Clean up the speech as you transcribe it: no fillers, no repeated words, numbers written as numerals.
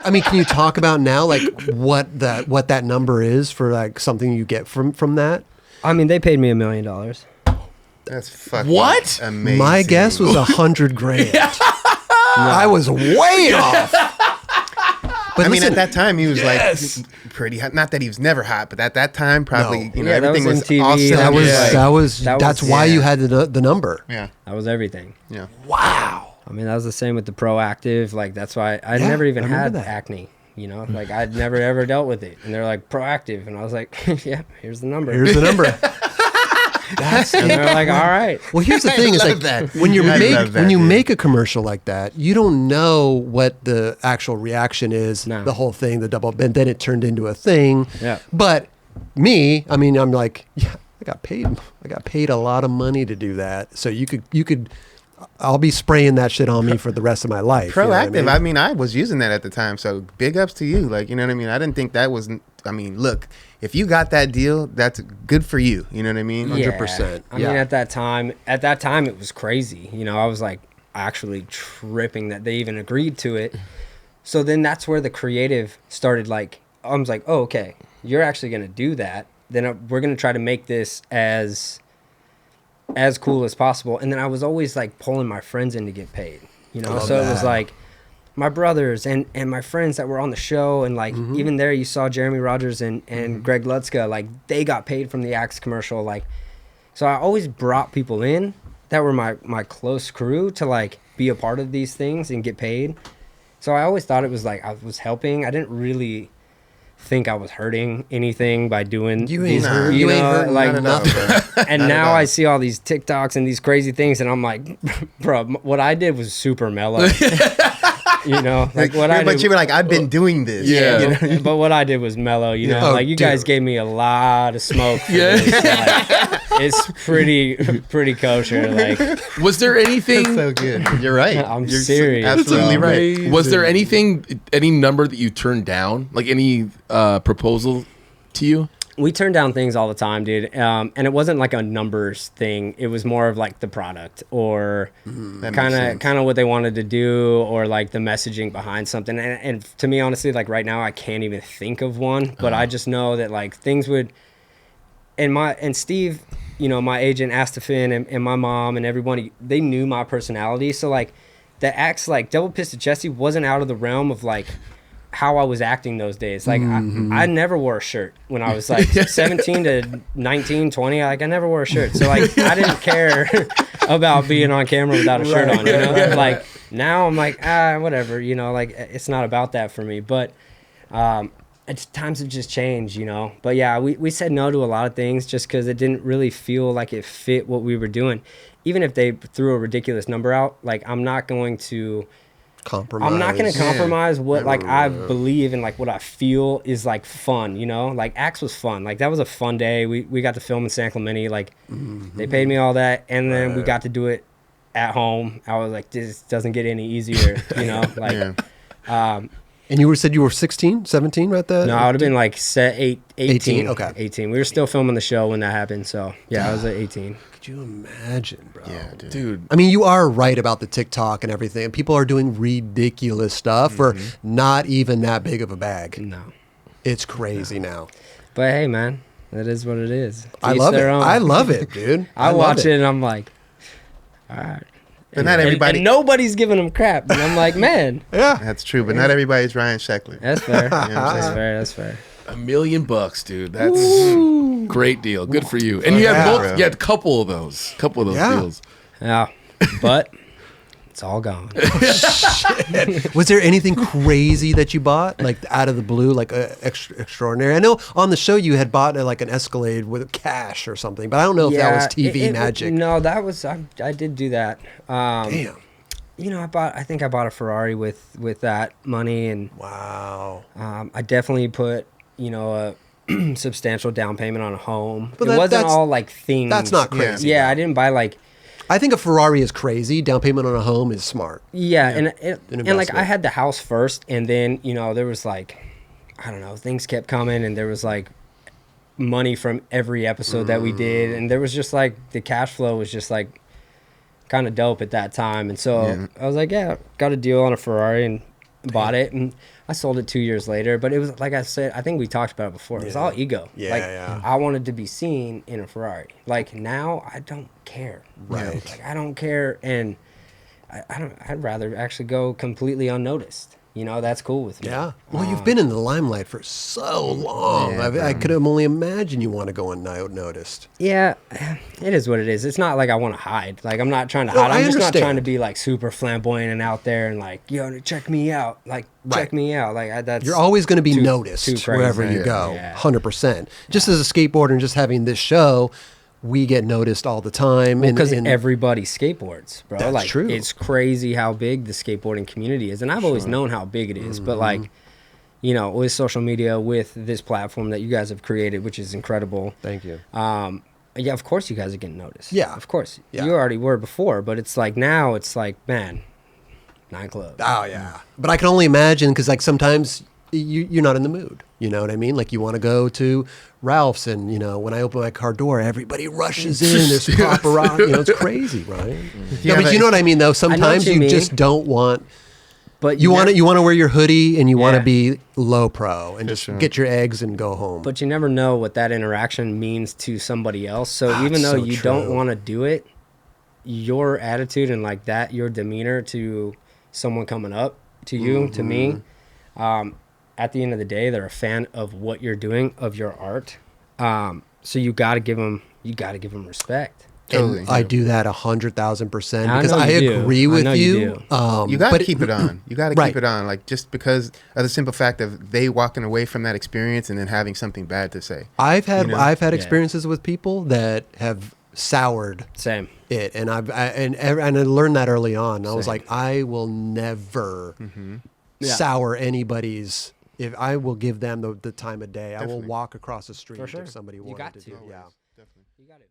I mean, can you talk about now, like what that number is for like something you get from that? I mean, they paid me $1 million. That's fucking What? amazing. My guess was $100,000. I was way off. But I mean, listen, at that time, he was like pretty hot. Not that he was never hot, but at that time, probably, No. everything that was was MTV. awesome. that's why you had the number. Yeah. That was everything. Yeah. Wow. I mean, that was the same with the Proactive. Like, that's why I never even had acne. Like I'd never ever dealt with it. And they're like, Proactive. And I was like, yeah, here's the number. Here's the number. And they're like, all right. Well, here's the thing: is like when you make a commercial like that, you don't know what the actual reaction is. No. The whole thing, the double, and then it turned into a thing. Yeah. But me, I mean, I'm like, yeah, I got paid a lot of money to do that. So you could. I'll be spraying that shit on me for the rest of my life. Proactive. You know what I mean, I was using that at the time. So big ups to you. Like, you know what I mean? I didn't think that was, I mean, look, if you got that deal, that's good for you. You know what I mean? 100%. I mean, at that time, it was crazy. I was like actually tripping that they even agreed to it. So then that's where the creative started. Like, I was like, oh, okay, you're actually going to do that. Then we're going to try to make this as cool as possible. And then I was always like pulling my friends in to get paid, so it was like my brothers and my friends that were on the show. And like, even there you saw Jeremy Rogers and Greg Lutzka, like they got paid from the Axe commercial. Like, so I always brought people in that were my close crew to like be a part of these things and get paid. So I always thought it was like I was helping. I didn't really think I was hurting anything by doing You ain't these, hurting like nothing. And now I see all these TikToks and these crazy things, and I'm like, bro, what I did was super mellow. Like what I did. But you were like, I've been doing this. Yeah. But what I did was mellow. Like you guys gave me a lot of smoke. For this. Like, it's pretty kosher. Like, was there anything? That's so good. You're right. I'm You're serious. Absolutely right. Was there any number that you turned down? Like any proposal to you? We turn down things all the time, dude. And it wasn't like a numbers thing. It was more of like the product or kind of what they wanted to do or like the messaging behind something. And to me, honestly, like right now, I can't even think of one. But I just know that like things would. And Steve, my agent, Astafin, and my mom and everyone, they knew my personality. So like the acts like Double Pisted Chesty wasn't out of the realm of like how I was acting those days. Like I never wore a shirt when I was like 17 to 19, 20. Like I never wore a shirt. So like I didn't care about being on camera without a shirt on, Like now I'm like, whatever, like it's not about that for me. But times have just changed, But yeah, we said no to a lot of things just because it didn't really feel like it fit what we were doing. Even if they threw a ridiculous number out, like I'm not going to compromise. I'm not going to compromise what like I believe and like what I feel is like fun, Like Axe was fun. Like that was a fun day. We got to film in San Clemente. Like they paid me all that, and then we got to do it at home. I was like, this doesn't get any easier, Like, and you said you were 16, 17 right there? No, I would have been like 18. Okay. 18. We were still filming the show when that happened. So yeah, I was at 18. Could you imagine, bro? Yeah, dude. I mean, you are right about the TikTok and everything. And people are doing ridiculous stuff for not even that big of a bag. No. It's crazy now. But hey, man, that is what it is. I love it. I love it, dude. I watch it and I'm like, all right. But not everybody. And nobody's giving them crap. And I'm like, man. Yeah. That's true. But not everybody's Ryan Sheckler. That's fair. You know what I'm saying? That's fair. $1 million, dude. That's great deal. Good for you. And you had a couple of those deals. Yeah. But it's all gone. Was there anything crazy that you bought, like out of the blue, like extraordinary? I know on the show you had bought like an Escalade with cash or something, but I don't know if that was TV magic. No, that was I did do that. Damn. I think I bought a Ferrari with that money, and wow. I definitely put a substantial down payment on a home. But it wasn't all like things. That's not crazy. Yeah, I didn't buy like. I think a Ferrari is crazy. Down payment on a home is smart. Yeah, and like I had the house first, and then there was like, I don't know, things kept coming, and there was like money from every episode that we did, and there was just like the cash flow was just like kind of dope at that time, and so I was like, yeah, got a deal on a Ferrari, and bought it, and I sold it 2 years later. But it was, like I said, I think we talked about it before. It was all ego. Yeah, like, yeah. I wanted to be seen in a Ferrari. Like, now I don't care. Right. Like, I don't care, and I'd rather actually go completely unnoticed. You know, that's cool with me. Yeah. Well, you've been in the limelight for so long. Yeah, I could only imagine you want to go unnoticed. Yeah, it is what it is. It's not like I want to hide. Like, I'm not trying to No, hide. I I'm just not understand. trying to be like super flamboyant and out there and like, yo, check me out. Like, check me out. Like, that's You're always going to be too noticed crazy. wherever you Yeah. go. Yeah. 100%. Just as a skateboarder and just having this show, we get noticed all the time. because and everybody skateboards, bro. That's like, true. it's crazy how big the skateboarding community is, and I've always known how big it is. But like, you know, with social media, with this platform that you guys have created, which is incredible. Thank you. Yeah, of course you guys are getting noticed. Yeah. Of course. Yeah. You already were before, but it's like now it's like, man, 9 clubs. Oh yeah, but I can only imagine because like sometimes you're not in the mood. You know what I mean? Like you want to go to Ralph's, and you know when I open my car door, everybody rushes in. There's paparazzi. You know, it's crazy, right? Yeah, No, but you know what I mean, though. Sometimes you you mean. just don't want. But You want to wear your hoodie and you want to Yeah. be low pro and just sure. get your eggs and go home. But you never know what that interaction means to somebody else. So Ah, even though so you don't true. want to do it, your attitude and like that, your demeanor to someone coming up to you, to me, at the end of the day, they're a fan of what you're doing, of your art. So you got to give them respect. Totally. And I do that 100,000% I because know I you do. agree I with know you you. do. You got to but keep it on. You got to Right. keep it on. Like just because of the simple fact of they walking away from that experience and then having something bad to say. I've had You know? I've had Yeah. experiences with people that have soured Same. it, and and I learned that early on. I was Same. like, I will never Yeah. sour anybody's. If I will give them the time of day, I will Definitely. walk across the street For sure. if somebody You wanted got to. to. Yeah. Definitely. You got it.